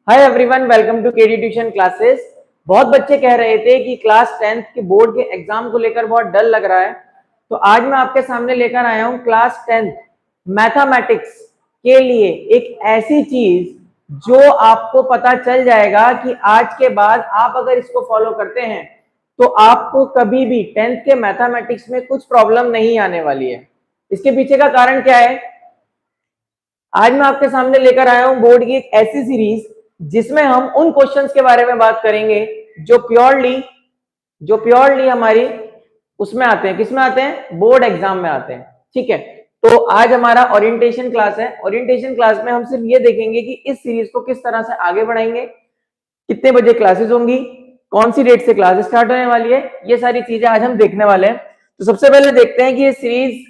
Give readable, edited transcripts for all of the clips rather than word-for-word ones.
Hi everyone, welcome to KD tuition classes. बहुत बच्चे कह रहे थे कि क्लास 10th के बोर्ड के एग्जाम को लेकर बहुत डर लग रहा है, तो आज मैं आपके सामने लेकर आया हूं क्लास 10th मैथमेटिक्स के लिए एक ऐसी चीज जो आपको पता चल जाएगा कि आज के बाद आप अगर इसको फॉलो करते हैं तो आपको कभी भी 10th के मैथमेटिक्स में कुछ प्रॉब्लम नहीं आने वाली है। इसके पीछे का कारण क्या है? आज मैं आपके सामने लेकर आया हूं बोर्ड की एक ऐसी सीरीज जिसमें हम उन क्वेश्चंस के बारे में बात करेंगे जो प्योरली हमारी उसमें आते हैं। किसमें आते हैं? बोर्ड एग्जाम में आते हैं। ठीक है, तो आज हमारा ओरिएंटेशन क्लास है। ओरिएंटेशन क्लास में हम सिर्फ ये देखेंगे कि इस सीरीज को किस तरह से आगे बढ़ाएंगे, कितने बजे क्लासेस होंगी, कौन सी डेट से क्लासेस स्टार्ट होने वाली है, ये सारी चीजें आज हम देखने वाले हैं। तो सबसे पहले देखते हैं कि ये सीरीज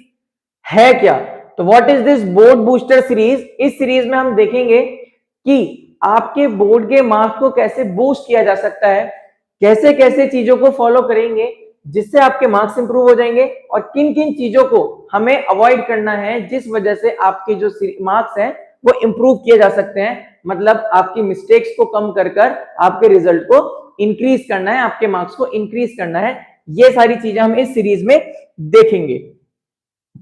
है क्या। तो what is this board booster series? इस सीरीज में हम देखेंगे कि आपके बोर्ड के मार्क्स को कैसे बूस्ट किया जा सकता है, कैसे कैसे चीजों को फॉलो करेंगे जिससे आपके मार्क्स इंप्रूव हो जाएंगे, और किन किन चीजों को हमें अवॉइड करना है जिस वजह से आपके जो मार्क्स हैं वो इंप्रूव किए जा सकते हैं। मतलब आपकी मिस्टेक्स को कम कर आपके रिजल्ट को इंक्रीज करना है, आपके मार्क्स को इंक्रीज करना है। ये सारी चीजें हम इस सीरीज में देखेंगे।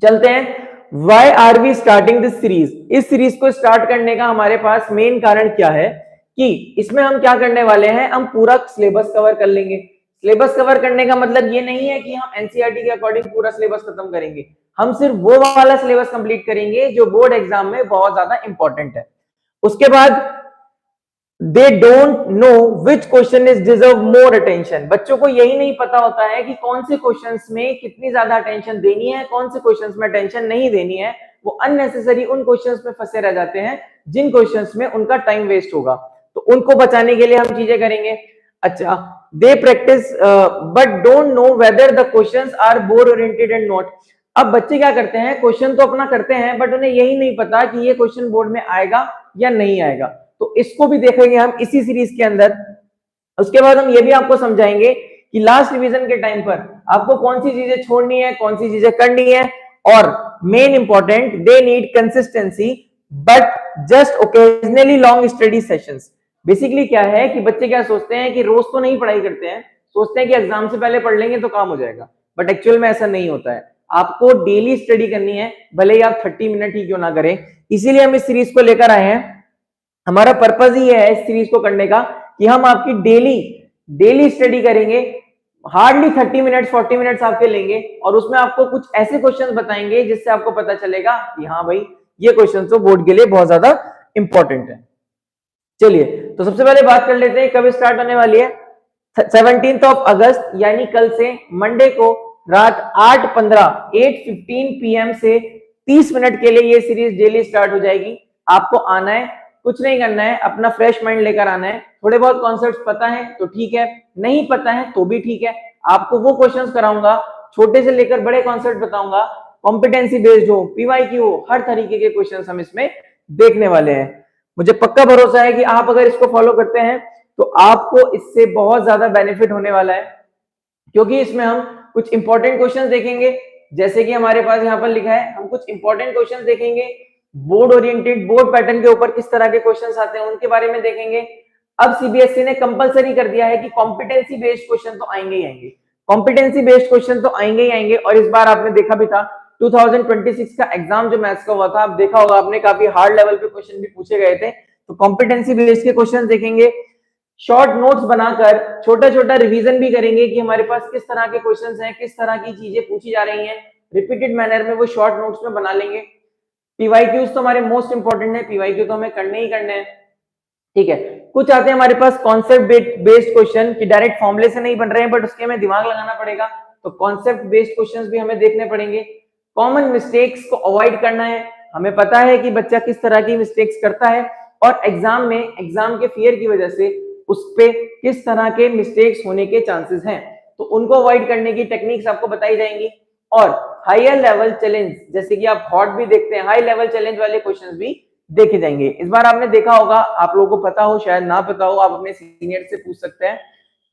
चलते हैं, why are we starting this series? इस सीरीज को स्टार्ट करने का हमारे पास मेन कारण क्या है कि इसमें हम क्या करने वाले हैं, हम पूरा सिलेबस कवर कर लेंगे। सिलेबस कवर करने का मतलब ये नहीं है कि हम एनसीईआरटी के अकॉर्डिंग पूरा सिलेबस खत्म करेंगे, हम सिर्फ वो वाला सिलेबस कंप्लीट करेंगे जो बोर्ड एग्जाम में बहुत ज्यादा इंपॉर्टेंट है। उसके बाद they don't know which question is deserve more attention. बच्चों को यही नहीं पता होता है कि कौन से क्वेश्चंस में कितनी ज्यादा अटेंशन देनी है, कौन से क्वेश्चंस में अटेंशन नहीं देनी है। वो अननेसेसरी उन क्वेश्चंस में फंसे रह जाते हैं जिन क्वेश्चंस में उनका टाइम वेस्ट होगा। तो उनको बचाने के लिए हम चीजें करेंगे। अच्छा, they practise but don't know whether the questions are board oriented and not. अब बच्चे क्या करते हैं, क्वेश्चन तो अपना करते हैं बट उन्हें यही नहीं पता कि ये क्वेश्चन बोर्ड में आएगा या नहीं आएगा। तो इसको भी देखेंगे हम इसी सीरीज के अंदर। उसके बाद हम ये भी आपको समझाएंगे कि लास्ट रिवीजन के टाइम पर आपको कौन सी चीजें छोड़नी है, कौन सी चीजें करनी है, और main important, they need consistency but just occasionally long study sessions. Basically क्या है कि बच्चे क्या सोचते हैं कि रोज तो नहीं पढ़ाई करते हैं, सोचते हैं कि एग्जाम से पहले पढ़ लेंगे तो काम हो जाएगा, बट एक्चुअल में ऐसा नहीं होता है। आपको डेली स्टडी करनी है, भले ही आप 30 मिनट ही क्यों ना करें। इसीलिए हम इस सीरीज को लेकर आए हैं। हमारा पर्पज ही है इस सीरीज को करने का कि हम आपकी डेली स्टडी करेंगे। हार्डली 30 मिनट्स 40 मिनट्स आपके लेंगे और उसमें आपको कुछ ऐसे क्वेश्चंस बताएंगे जिससे आपको पता चलेगा कि हाँ भाई, ये क्वेश्चन तो बोर्ड के लिए बहुत ज्यादा इंपॉर्टेंट है। चलिए, तो सबसे पहले बात कर लेते हैं कब स्टार्ट होने वाली है। 17 अगस्त यानी कल से, मंडे को रात 8:15 PM से 30 मिनट के लिए ये सीरीज डेली स्टार्ट हो जाएगी। आपको आना है, कुछ नहीं करना है, अपना फ्रेश माइंड लेकर आना है। थोड़े बहुत कॉन्सेप्ट्स पता है तो ठीक है, नहीं पता है तो भी ठीक है। आपको वो क्वेश्चंस कराऊंगा, छोटे से लेकर बड़े कॉन्सेप्ट बताऊंगा, कॉम्पिटेंसी बेस्ड हो, पीवाईक्यू हो, हर तरीके के क्वेश्चंस हम इसमें देखने वाले हैं। मुझे पक्का भरोसा है कि आप अगर इसको फॉलो करते हैं तो आपको इससे बहुत ज्यादा बेनिफिट होने वाला है, क्योंकि इसमें हम कुछ इंपॉर्टेंट क्वेश्चंस देखेंगे। जैसे कि हमारे पास यहाँ पर लिखा है, हम कुछ इंपॉर्टेंट क्वेश्चंस देखेंगे। बोर्ड ओरिएंटेड, बोर्ड पैटर्न के ऊपर किस तरह के क्वेश्चंस आते हैं उनके बारे में देखेंगे। अब सीबीएसई ने कंपलसरी कर दिया है कि कॉम्पिटेंसी बेस्ड क्वेश्चन तो आएंगे ही आएंगे, कॉम्पिटेंसी बेस्ड क्वेश्चन तो आएंगे ही आएंगे। और इस बार आपने देखा भी था 2026 का एग्जाम जो मैथ्स का हुआ था, आप देखा होगा आपने, काफी हार्ड लेवल पे क्वेश्चन भी पूछे गए थे। तो कॉम्पिटेंसी बेस्ड के क्वेश्चन देखेंगे, शॉर्ट नोट्स बनाकर छोटा छोटा रिवीजन भी करेंगे कि हमारे पास किस तरह के क्वेश्चंस हैं, किस तरह की चीजें पूछी जा रही हैं, रिपीटेड मैनर में वो शॉर्ट नोट्स में बना लेंगे। पीवाईक्यूज तो हमारे मोस्ट इंपॉर्टेंट है, पीवाईक्यू तो हमें करने ही करने हैं। ठीक है, कुछ आते हैं हमारे पास कॉन्सेप्ट बेस्ड क्वेश्चन कि डायरेक्ट फॉर्मूले से नहीं बन रहे हैं बट उसके हमें दिमाग लगाना पड़ेगा, तो कॉन्सेप्ट बेस्ड क्वेश्चंस भी हमें देखने पड़ेंगे। कॉमन मिस्टेक्स को अवॉइड करना है, हमें पता है कि बच्चा किस तरह की मिस्टेक्स करता है और एग्जाम में एग्जाम के फियर की वजह से उस पे किस तरह के मिस्टेक्स होने के चांसेस हैं, तो उनको अवॉइड करने की टेक्निक्स आपको बताई जाएंगी। और हायर लेवल चैलेंज, जैसे कि आप हॉट भी देखते हैं, हाई लेवल चैलेंज वाले क्वेश्चंस भी देखे जाएंगे। इस बार आपने देखा होगा, आप लोगों को पता हो शायद ना पता हो, आप अपने सीनियर से पूछ सकते हैं।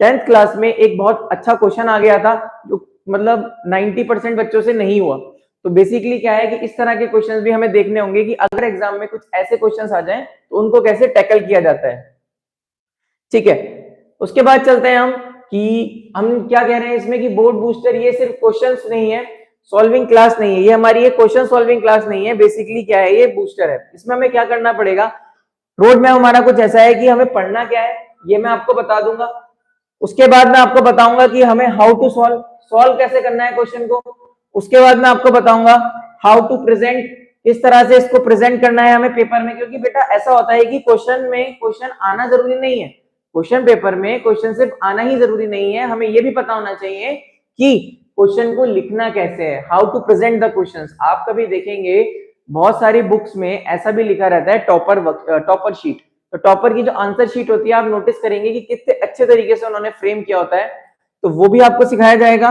10th क्लास में एक बहुत अच्छा क्वेश्चन आ गया था जो मतलब 90% बच्चों से नहीं हुआ। तो बेसिकली क्या है कि इस तरह के क्वेश्चंस भी हमें देखने होंगे कि अगर एग्जाम में कुछ ऐसे क्वेश्चंस आ जाएं तो उनको कैसे टैकल किया जाता है। ठीक है। उसके बाद चलते हैं हम क्या कह रहे हैं इसमें कि बोर्ड बूस्टर ये सिर्फ क्वेश्चंस नहीं है, सॉल्विंग क्लास नहीं है, ये हमारी ये क्वेश्चन सॉल्विंग क्लास नहीं है, बेसिकली क्या है ये बूस्टर है। इसमें हमें क्या करना पड़ेगा, रोड मैप हमारा कुछ ऐसा है कि हमें पढ़ना क्या है ये मैं आपको बता दूंगा। उसके बाद मैं आपको बताऊंगा कि हमें हाउ टू सॉल्व कैसे करना है क्वेश्चन को। उसके बाद मैं आपको बताऊंगा हाउ टू प्रेजेंट, किस तरह से इसको प्रेजेंट करना है हमें पेपर में, क्योंकि बेटा ऐसा होता है कि क्वेश्चन आना जरूरी नहीं है, क्वेश्चन पेपर में क्वेश्चन सिर्फ आना ही जरूरी नहीं है, हमें ये भी पता होना चाहिए कि क्वेश्चन को लिखना कैसे है, how to present the questions. आप कभी देखेंगे बहुत सारी बुक्स में ऐसा भी लिखा रहता है टॉपर शीट, तो टॉपर की जो आंसर शीट होती है आप नोटिस करेंगे कि कितने अच्छे तरीके से उन्होंने फ्रेम किया होता है, तो वो भी आपको सिखाया जाएगा।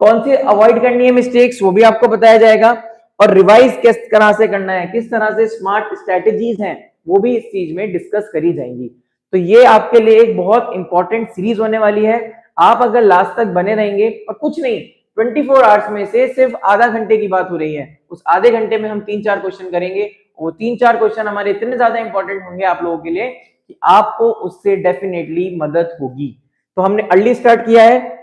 कौन सी अवॉइड करनी है मिस्टेक्स वो भी आपको बताया जाएगा, और रिवाइज किस तरह से करना है, किस तरह से स्मार्ट स्ट्रेटेजीज हैं वो भी इस चीज में डिस्कस करी जाएंगी। तो ये आपके लिए एक बहुत इंपॉर्टेंट सीरीज होने वाली है। आप अगर लास्ट तक बने रहेंगे, और कुछ नहीं 24 आवर्स में से सिर्फ आधा घंटे की बात हो रही है, उस आधे घंटे में हम 3-4 क्वेश्चन करेंगे, वो 3-4 क्वेश्चन हमारे इतने ज्यादा इंपॉर्टेंट होंगे आप लोगों के लिए कि आपको उससे डेफिनेटली मदद होगी। तो हमने अर्ली स्टार्ट किया है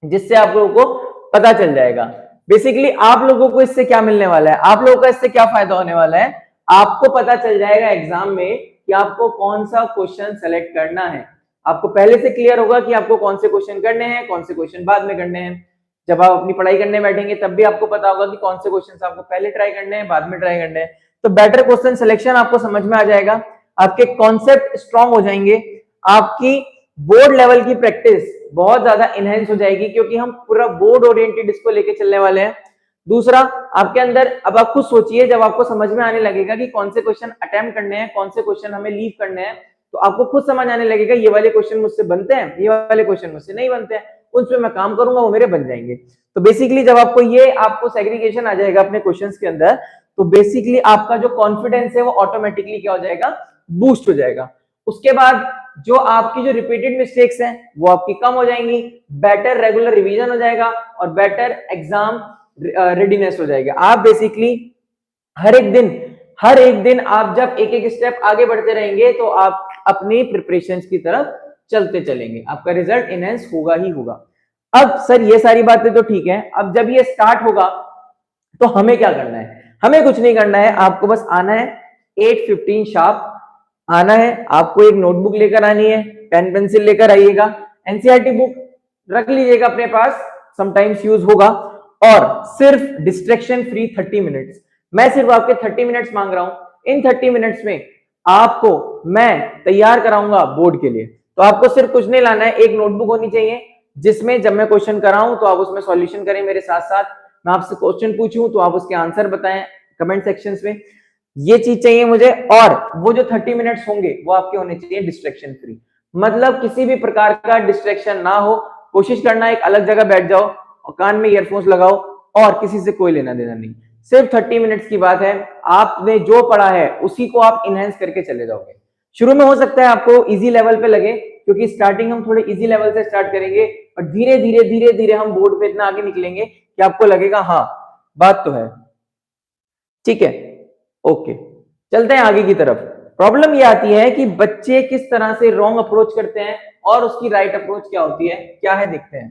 जिससे आप लोगों को पता चल जाएगा बेसिकली आप लोगों को इससे क्या मिलने वाला है, आप लोगों का इससे क्या फायदा होने वाला है। आपको पता चल जाएगा एग्जाम में कि आपको कौन सा क्वेश्चन सेलेक्ट करना है, आपको पहले से क्लियर होगा कि आपको कौन से क्वेश्चन करने हैं, कौन से क्वेश्चन बाद में करने हैं। जब आप अपनी पढ़ाई करने बैठेंगे तब भी आपको पता होगा कि कौन से क्वेश्चन आपको पहले ट्राई करने हैं, बाद में ट्राई करने हैं। तो बेटर क्वेश्चन सिलेक्शन आपको समझ में आ जाएगा, आपके कॉन्सेप्ट स्ट्रांग हो जाएंगे, आपकी बोर्ड लेवल की प्रैक्टिस बहुत ज्यादा इनहेंस हो जाएगी, क्योंकि हम पूरा बोर्ड ओरिएंटेड इसको लेके चलने वाले हैं। दूसरा, आपके अंदर अब आप खुद सोचिए, जब आपको समझ में आने लगेगा कि कौन से क्वेश्चन अटेम्प्ट करने हैं, कौन से क्वेश्चन हमें लीव करने हैं, तो आपको खुद समझ आने लगेगा ये वाले क्वेश्चन मुझसे बनते हैं, ये वाले क्वेश्चन मुझसे नहीं बनते हैं, उनपे मैं काम करूंगा, वो मेरे बन जाएंगे। तो बेसिकली जब आपको सेग्रीगेशन आ जाएगा अपने क्वेश्चंस के अंदर, तो बेसिकली आपका जो कॉन्फिडेंस है वो ऑटोमेटिकली क्या हो जाएगा, बूस्ट हो जाएगा। उसके बाद जो आपकी जो रिपीटेड मिस्टेक्स हैं वो आपकी कम हो जाएंगी, बेटर रेगुलर रिवीजन हो जाएगा और बेटर एग्जाम रेडीनेस हो जाएगा। आप बेसिकली हर एक दिन आप जब एक एक स्टेप आगे बढ़ते रहेंगे तो आप अपनी प्रिपरेशन की तरफ चलते चलेंगे, आपका रिजल्ट इनहेंस होगा ही होगा। अब सर ये सारी बातें तो ठीक है, अब जब ये स्टार्ट होगा तो हमें क्या करना है, हमें कुछ नहीं करना है, आपको बस आना है 8:15 शार्प आना है, आपको एक नोटबुक लेकर आनी है, पेन पेंसिल लेकर आइएगा, एनसीईआरटी बुक रख लीजिएगा अपने पास, समटाइम्स यूज होगा, और सिर्फ डिस्ट्रैक्शन फ्री 30 मिनट्स, मैं सिर्फ आपके 30 मिनट्स मांग रहा हूं। इन 30 मिनट्स में आपको मैं तैयार कराऊंगा बोर्ड के लिए। तो आपको सिर्फ कुछ नहीं लाना है, एक नोटबुक होनी चाहिए जिसमें जब मैं क्वेश्चन कराऊं तो आप उसमें सॉल्यूशन करें मेरे साथ साथ, मैं आपसे क्वेश्चन पूछूं तो आप उसके आंसर बताएं कमेंट सेक्शंस में, ये चीज चाहिए मुझे। और वो जो 30 मिनट्स होंगे वो आपके होने चाहिए डिस्ट्रैक्शन फ्री, मतलब किसी भी प्रकार का डिस्ट्रैक्शन ना हो। कोशिश करना एक अलग जगह बैठ जाओ और कान में ईयरफोन्स लगाओ और किसी से कोई लेना देना नहीं, सिर्फ 30 मिनट्स की बात है। आपने जो पढ़ा है उसी को आप इनहेंस करके चले जाओगे। शुरू में हो सकता है आपको इजी लेवल पे लगे, क्योंकि स्टार्टिंग हम थोड़े इजी लेवल से स्टार्ट करेंगे और धीरे धीरे हम बोर्ड पे इतना आगे निकलेंगे कि आपको लगेगा हाँ बात तो है, ठीक है, ओके। चलते हैं आगे की तरफ। प्रॉब्लम ये आती है कि बच्चे किस तरह से रॉन्ग अप्रोच करते हैं और उसकी राइट अप्रोच क्या होती है, क्या है देखते हैं।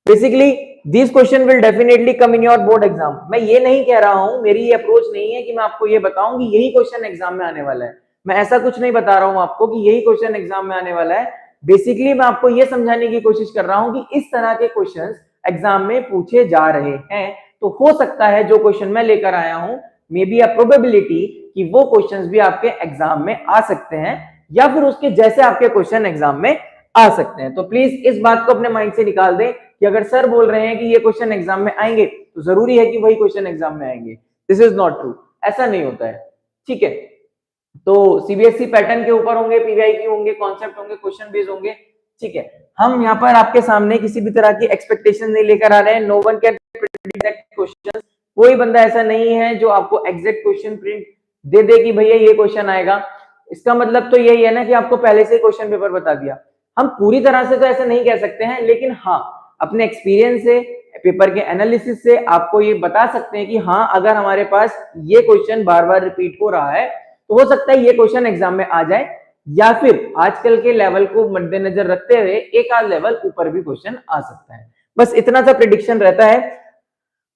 Basically this question will definitely come in your board exam. मैं ये नहीं कह रहा हूं, मेरी ये अप्रोच नहीं है कि मैं आपको ये बताऊं कि यही क्वेश्चन एग्जाम में आने वाला है, मैं ऐसा कुछ नहीं बता रहा हूं आपको कि यही क्वेश्चन एग्जाम में आने वाला है। बेसिकली मैं आपको ये समझाने की कोशिश कर रहा हूं कि इस तरह के क्वेश्चंस एग्जाम में पूछे जा रहे हैं, तो हो सकता है जो क्वेश्चन मैं लेकर आया हूं मे बी अ प्रोबेबिलिटी कि वो क्वेश्चंस भी आपके एग्जाम में आ सकते हैं, या फिर उसके जैसे आपके क्वेश्चन एग्जाम में आ सकते हैं। तो प्लीज इस बात को अपने माइंड से निकाल दें कि अगर सर बोल रहे हैं कि ये क्वेश्चन एग्जाम में आएंगे तो जरूरी है कि वही क्वेश्चन एग्जाम में आएंगे। दिस इज नॉट ट्रू, ऐसा नहीं होता है, ठीक है। तो सीबीएसई पैटर्न के ऊपर होंगे, पीवीआईक्यू होंगे, कॉन्सेप्ट होंगे, क्वेश्चन बेस्ड होंगे, ठीक है। हम यहाँ पर आपके सामने किसी भी तरह की एक्सपेक्टेशन नहीं लेकर आ रहे हैं। No one can predict question, कोई बंदा ऐसा नहीं है जो आपको एग्जैक्ट क्वेश्चन प्रिंट दे दे कि भैया ये क्वेश्चन आएगा। इसका मतलब तो यही है ना कि आपको पहले से क्वेश्चन पेपर बता दिया। हम पूरी तरह से तो ऐसा नहीं कह सकते हैं, लेकिन हाँ अपने एक्सपीरियंस से, पेपर के एनालिसिस से आपको ये बता सकते हैं कि हाँ अगर हमारे पास ये क्वेश्चन बार बार रिपीट हो रहा है तो हो सकता है ये क्वेश्चन एग्जाम में आ जाए, या फिर आजकल के लेवल को मद्देनजर रखते हुए एक आध लेवल ऊपर भी क्वेश्चन आ सकता है। बस इतना सा प्रिडिक्शन रहता है,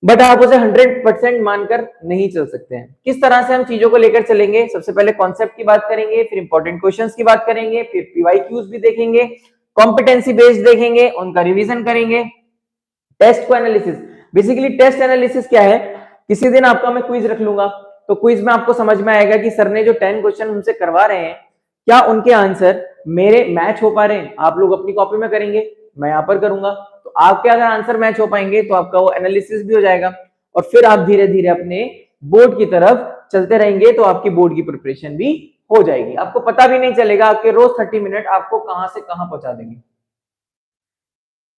बट आप उसे 100% मानकर नहीं चल सकते हैं। किस तरह से हम चीजों को लेकर चलेंगे, सबसे पहले कॉन्सेप्ट की बात करेंगे, फिर इंपॉर्टेंट क्वेश्चंस की बात करेंगे, फिर पीवाईक्यूज भी देखेंगे, कॉम्पिटेंसी बेस्ड देखेंगे, उनका रिवीजन करेंगे, टेस्ट को एनालिसिस। बेसिकली टेस्ट एनालिसिस क्या है, किसी दिन आपका मैं क्विज रख लूंगा, तो क्विज में आपको समझ में आएगा कि सर ने जो 10 क्वेश्चन हमसे करवा रहे हैं, क्या उनके आंसर मेरे मैच हो पा रहे हैं। आप लोग अपनी कॉपी में करेंगे, मैं यहाँ पर करूंगा, तो आपके अगर आंसर मैच हो पाएंगे तो आपका वो एनालिसिस भी हो जाएगा, और फिर आप धीरे धीरे अपने बोर्ड की तरफ चलते रहेंगे, तो आपकी बोर्ड की प्रिपरेशन भी हो जाएगी। आपको पता भी नहीं चलेगा, आपके रोज 30 मिनट आपको कहां से कहां पहुंचा देंगे।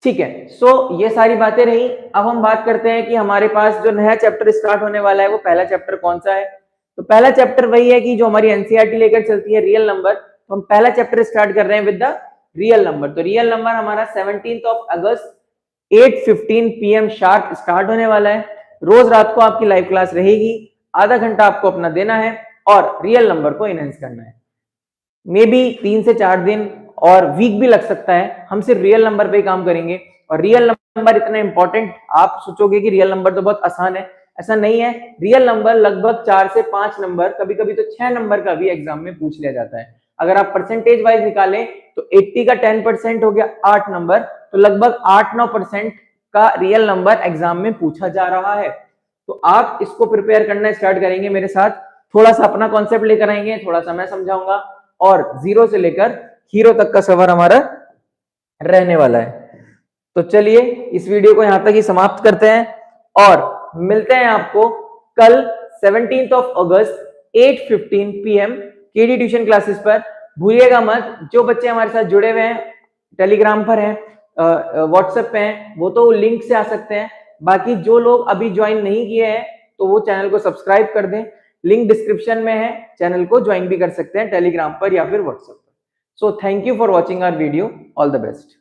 ठीक है, सो ये सारी बातें रही। अब हम बात करते हैं कि हमारे पास जो नया चैप्टर स्टार्ट होने वाला है, वो पहला चैप्टर कौन सा है। तो पहला चैप्टर वही है कि जो हमारी एनसीईआरटी लेकर चलती है, रियल नंबर। तो हम पहला चैप्टर स्टार्ट कर रहे हैं विद द रियल नंबर। तो रियल नंबर हमारा 17 अगस्त 8:15 PM शार्प स्टार्ट होने वाला है। रोज रात को आपकी लाइव क्लास रहेगी, आधा घंटा आपको अपना देना है और रियल नंबर को इनहेंस करना है। मे बी 3 से 4 दिन और वीक भी लग सकता है, हम सिर्फ रियल नंबर पे ही काम करेंगे। और रियल नंबर इतना इंपॉर्टेंट, आप सोचोगे कि रियल नंबर तो बहुत आसान है, ऐसा नहीं है। रियल नंबर लगभग 4 से 5 नंबर, कभी कभी तो 6 नंबर का भी एग्जाम में पूछ लिया जाता है। अगर आप परसेंटेज वाइज निकालें तो 80 का 10% हो गया 8 नंबर, तो लगभग 8-9% का रियल नंबर एग्जाम में पूछा जा रहा है। तो आप इसको प्रिपेयर करना स्टार्ट करेंगे मेरे साथ, थोड़ा सा अपना कॉन्सेप्ट लेकर आएंगे, थोड़ा सा मैं समझाऊंगा, और 0 से लेकर हीरो तक का सफर हमारा रहने वाला है। तो चलिए इस वीडियो को यहां तक ही समाप्त करते हैं और मिलते हैं आपको कल 17 अगस्त 8:15 PM केडी ट्यूशन क्लासेस पर। भूलिएगा मत, जो बच्चे हमारे साथ जुड़े हुए हैं, टेलीग्राम पर हैं, व्हाट्सएप पे हैं, वो तो लिंक से आ सकते हैं। बाकी जो लोग अभी ज्वाइन नहीं किए हैं तो वो चैनल को सब्सक्राइब कर दें, लिंक डिस्क्रिप्शन में है, चैनल को ज्वाइन भी कर सकते हैं टेलीग्राम पर या फिर व्हाट्सएप पर। So thank you for watching our video, all the best.